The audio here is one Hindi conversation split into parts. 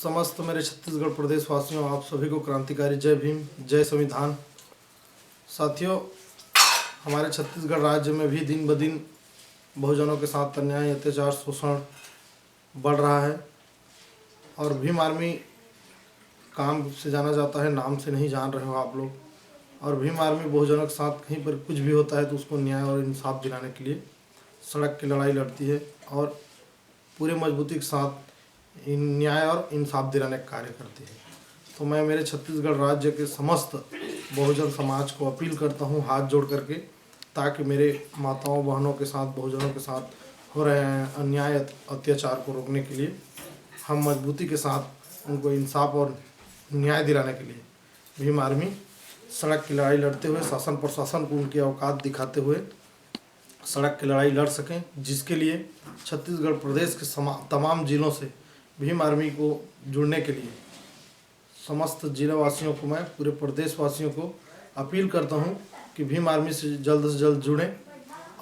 समस्त मेरे छत्तीसगढ़ प्रदेश वासियों, आप सभी को क्रांतिकारी जय भीम, जय संविधान। साथियों, हमारे छत्तीसगढ़ राज्य में भी दिन ब दिन बहुजनों के साथ अन्याय, अत्याचार, शोषण बढ़ रहा है। और भीम आर्मी काम से जाना जाता है, नाम से नहीं जान रहे हो आप लोग। और भीम आर्मी बहुजनों के साथ कहीं पर कुछ भी होता है तो उसको न्याय और इंसाफ दिलाने के लिए सड़क की लड़ाई लड़ती है और पूरे मजबूती के साथ न्याय और इंसाफ दिलाने का कार्य करती है। तो मैं मेरे छत्तीसगढ़ राज्य के समस्त बहुजन समाज को अपील करता हूँ हाथ जोड़ करके, ताकि मेरे माताओं बहनों के साथ, बहुजनों के साथ हो रहे हैं अन्याय अत्याचार को रोकने के लिए हम मजबूती के साथ उनको इंसाफ और न्याय दिलाने के लिए भीम आर्मी सड़क की लड़ाई लड़ते हुए शासन प्रशासन को उनकी औकात दिखाते हुए सड़क की लड़ाई लड़ सकें, जिसके लिए छत्तीसगढ़ प्रदेश के तमाम जिलों से भीम आर्मी को जुड़ने के लिए समस्त जिलावासियों को, मैं पूरे प्रदेश वासियों को अपील करता हूं कि भीम आर्मी से जल्द जुड़ें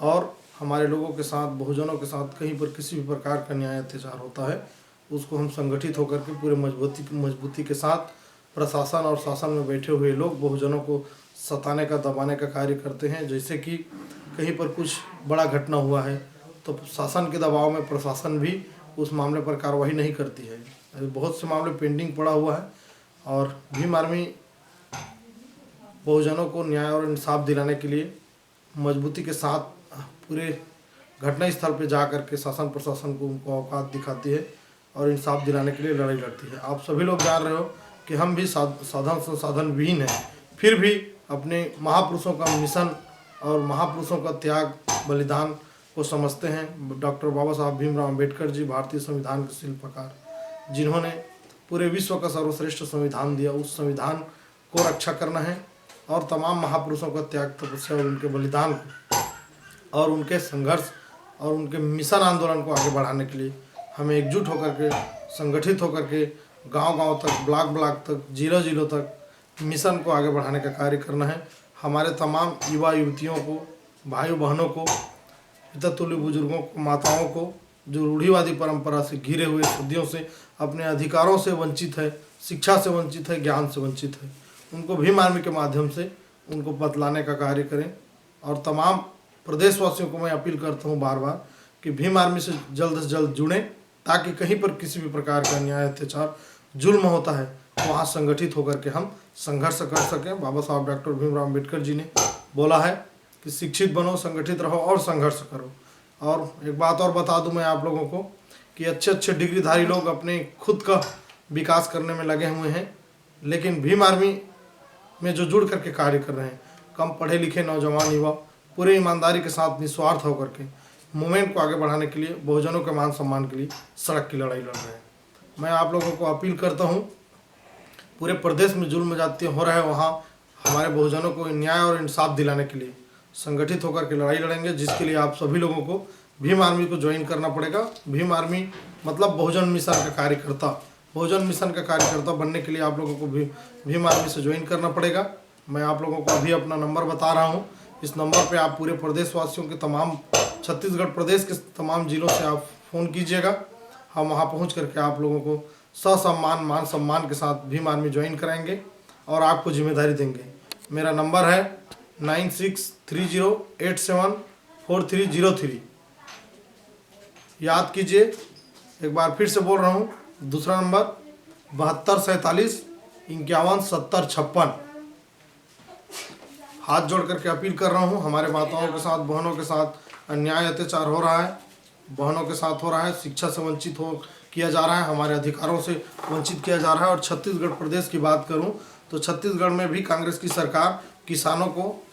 और हमारे लोगों के साथ, बहुजनों के साथ कहीं पर किसी भी प्रकार का न्याय अत्याचार होता है उसको हम संगठित होकर के पूरे मजबूती के साथ प्रशासन और शासन में बैठे हुए लोग बहुजनों को सताने का, दबाने का कार्य करते हैं। जैसे कि कहीं पर कुछ बड़ा घटना हुआ है तो शासन के दबाव में प्रशासन भी उस मामले पर कार्रवाई नहीं करती है। अभी बहुत से मामले पेंडिंग पड़ा हुआ है और भीम आर्मी बहुजनों को न्याय और इंसाफ दिलाने के लिए मजबूती के साथ पूरे घटना स्थल पर जा कर के शासन प्रशासन को उनको औकात दिखाती है और इंसाफ दिलाने के लिए लड़ाई लड़ती है। आप सभी लोग जान रहे हो कि हम भी साधन संसाधन विहीन हैं, फिर भी अपने महापुरुषों का मिशन और महापुरुषों का त्याग बलिदान को समझते हैं। डॉक्टर बाबा साहब भीमराव अम्बेडकर जी, भारतीय संविधान के शिल्पकार, जिन्होंने पूरे विश्व का सर्वश्रेष्ठ संविधान दिया, उस संविधान को रक्षा करना है और तमाम महापुरुषों का त्याग, तपस्या और उनके बलिदान को और उनके संघर्ष और उनके मिशन आंदोलन को आगे बढ़ाने के लिए हमें एकजुट होकर के, संगठित होकर के गांव-गांव तक, ब्लॉक तक, जिलों तक मिशन को आगे बढ़ाने का कार्य करना है। हमारे तमाम युवा युवतियों को, भाइयों बहनों को, पितृतुल्य बुजुर्गों को, माताओं को, जो रूढ़िवादी परंपरा से घिरे हुए, सदियों से अपने अधिकारों से वंचित है, शिक्षा से वंचित है, ज्ञान से वंचित है, उनको भीम आर्मी के माध्यम से उनको बतलाने का कार्य करें। और तमाम प्रदेशवासियों को मैं अपील करता हूँ बार बार कि भीम आर्मी से जल्द जुड़ें, ताकि कहीं पर किसी भी प्रकार का अन्याय, अत्याचार, जुल्म होता है तो वहाँ संगठित होकर के हम संघर्ष कर सकें। बाबा साहब डॉक्टर भीमराव अम्बेडकर जी ने बोला है कि शिक्षित बनो, संगठित रहो और संघर्ष करो। और एक बात और बता दूं मैं आप लोगों को कि अच्छे डिग्रीधारी लोग अपने खुद का विकास करने में लगे हुए हैं, लेकिन भीम आर्मी में जो जुड़ करके कार्य कर रहे हैं कम पढ़े लिखे नौजवान युवा पूरे ईमानदारी के साथ निस्वार्थ होकर के मूवमेंट को आगे बढ़ाने के लिए, बहुजनों के मान सम्मान के लिए सड़क की लड़ाई लड़ रहे हैं। मैं आप लोगों को अपील करता हूँ, पूरे प्रदेश में जुल्म जातियाँ हो रहा है, वहाँ हमारे बहुजनों को न्याय और इंसाफ दिलाने के लिए संगठित होकर के लड़ाई लड़ेंगे, जिसके लिए आप सभी लोगों को भीम आर्मी को ज्वाइन करना पड़ेगा। भीम आर्मी मतलब बहुजन मिशन का कार्यकर्ता, बहुजन मिशन का कार्यकर्ता बनने के लिए आप लोगों को भीम आर्मी से ज्वाइन करना पड़ेगा। मैं आप लोगों को अभी अपना नंबर बता रहा हूँ, इस नंबर पे आप पूरे प्रदेशवासियों के, तमाम छत्तीसगढ़ प्रदेश के तमाम जिलों से आप फ़ोन कीजिएगा। हम वहाँ पहुँच करके आप लोगों को ससम्मान, मान सम्मान के साथ भीम आर्मी ज्वाइन कराएंगे और आपको जिम्मेदारी देंगे। मेरा नंबर है 9630874303। याद कीजिए, एक बार फिर से बोल रहा हूँ, दूसरा नंबर 7247517056। हाथ जोड़ करके अपील कर रहा हूँ, हमारे माताओं के साथ, बहनों के साथ अन्याय अत्याचार हो रहा है, बहनों के साथ हो रहा है, शिक्षा से वंचित किया जा रहा है, हमारे अधिकारों से वंचित किया जा रहा है। और छत्तीसगढ़ प्रदेश की बात करूं तो छत्तीसगढ़ में भी कांग्रेस की सरकार किसानों को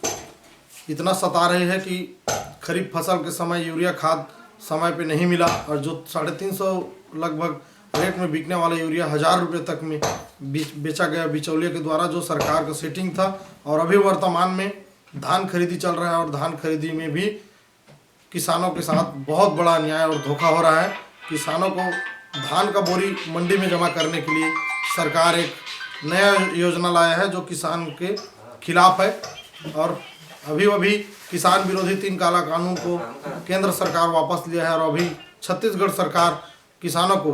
इतना सता रही है कि खरीफ फसल के समय यूरिया खाद समय पे नहीं मिला, और जो 350 लगभग रेट में बिकने वाला यूरिया 1000 रुपये तक में बेचा गया बिचौलिए के द्वारा, जो सरकार का सेटिंग था। और अभी वर्तमान में धान खरीदी चल रहा है और धान खरीदी में भी किसानों के साथ बहुत बड़ा अन्याय और धोखा हो रहा है। किसानों को धान का बोरी मंडी में जमा करने के लिए सरकार एक नया योजना लाया है जो किसान के खिलाफ है। और अभी किसान विरोधी 3 काला कानून को केंद्र सरकार वापस लिया है और अभी छत्तीसगढ़ सरकार किसानों को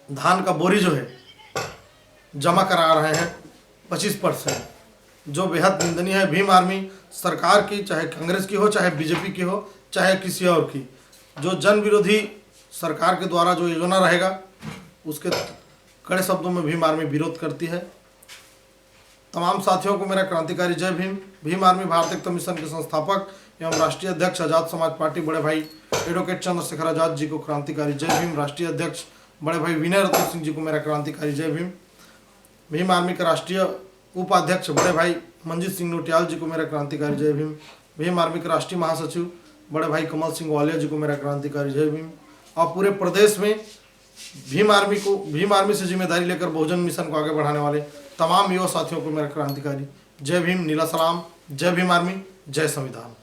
धान का बोरी जो है जमा करा रहे हैं 25%, जो बेहद निंदनीय है। भीम आर्मी सरकार की, चाहे कांग्रेस की हो, चाहे बीजेपी की हो, चाहे किसी और की, जो जन विरोधी सरकार के द्वारा जो योजना रहेगा उसके कड़े शब्दों में भीम आर्मी विरोध करती है। तमाम साथियों को मेरा क्रांतिकारी जय भीम। भीम आर्मी भारत एकता मिशन के संस्थापक एवं राष्ट्रीय अध्यक्ष आज़ाद समाज पार्टी बड़े भाई एडवोकेट चंद्रशेखर आजाद जी को क्रांतिकारी जय भीम। राष्ट्रीय अध्यक्ष बड़े भाई विनय रतन सिंह जी को मेरा क्रांतिकारी जय भीम। भीम आर्मी के राष्ट्रीय उपाध्यक्ष बड़े भाई मंजीत सिंह नोटियाल जी को मेरा क्रांतिकारी जय भीम। भीम आर्मी के राष्ट्रीय महासचिव बड़े भाई कमल सिंह वालिया जी को मेरा क्रांतिकारी जय भीम। और पूरे प्रदेश में भीम आर्मी से जिम्मेदारी लेकर बहुजन मिशन को आगे बढ़ाने वाले तमाम युवा साथियों को मेरा क्रांतिकारी जय भीम। नीला सलाम। जय भीम आर्मी, जय संविधान।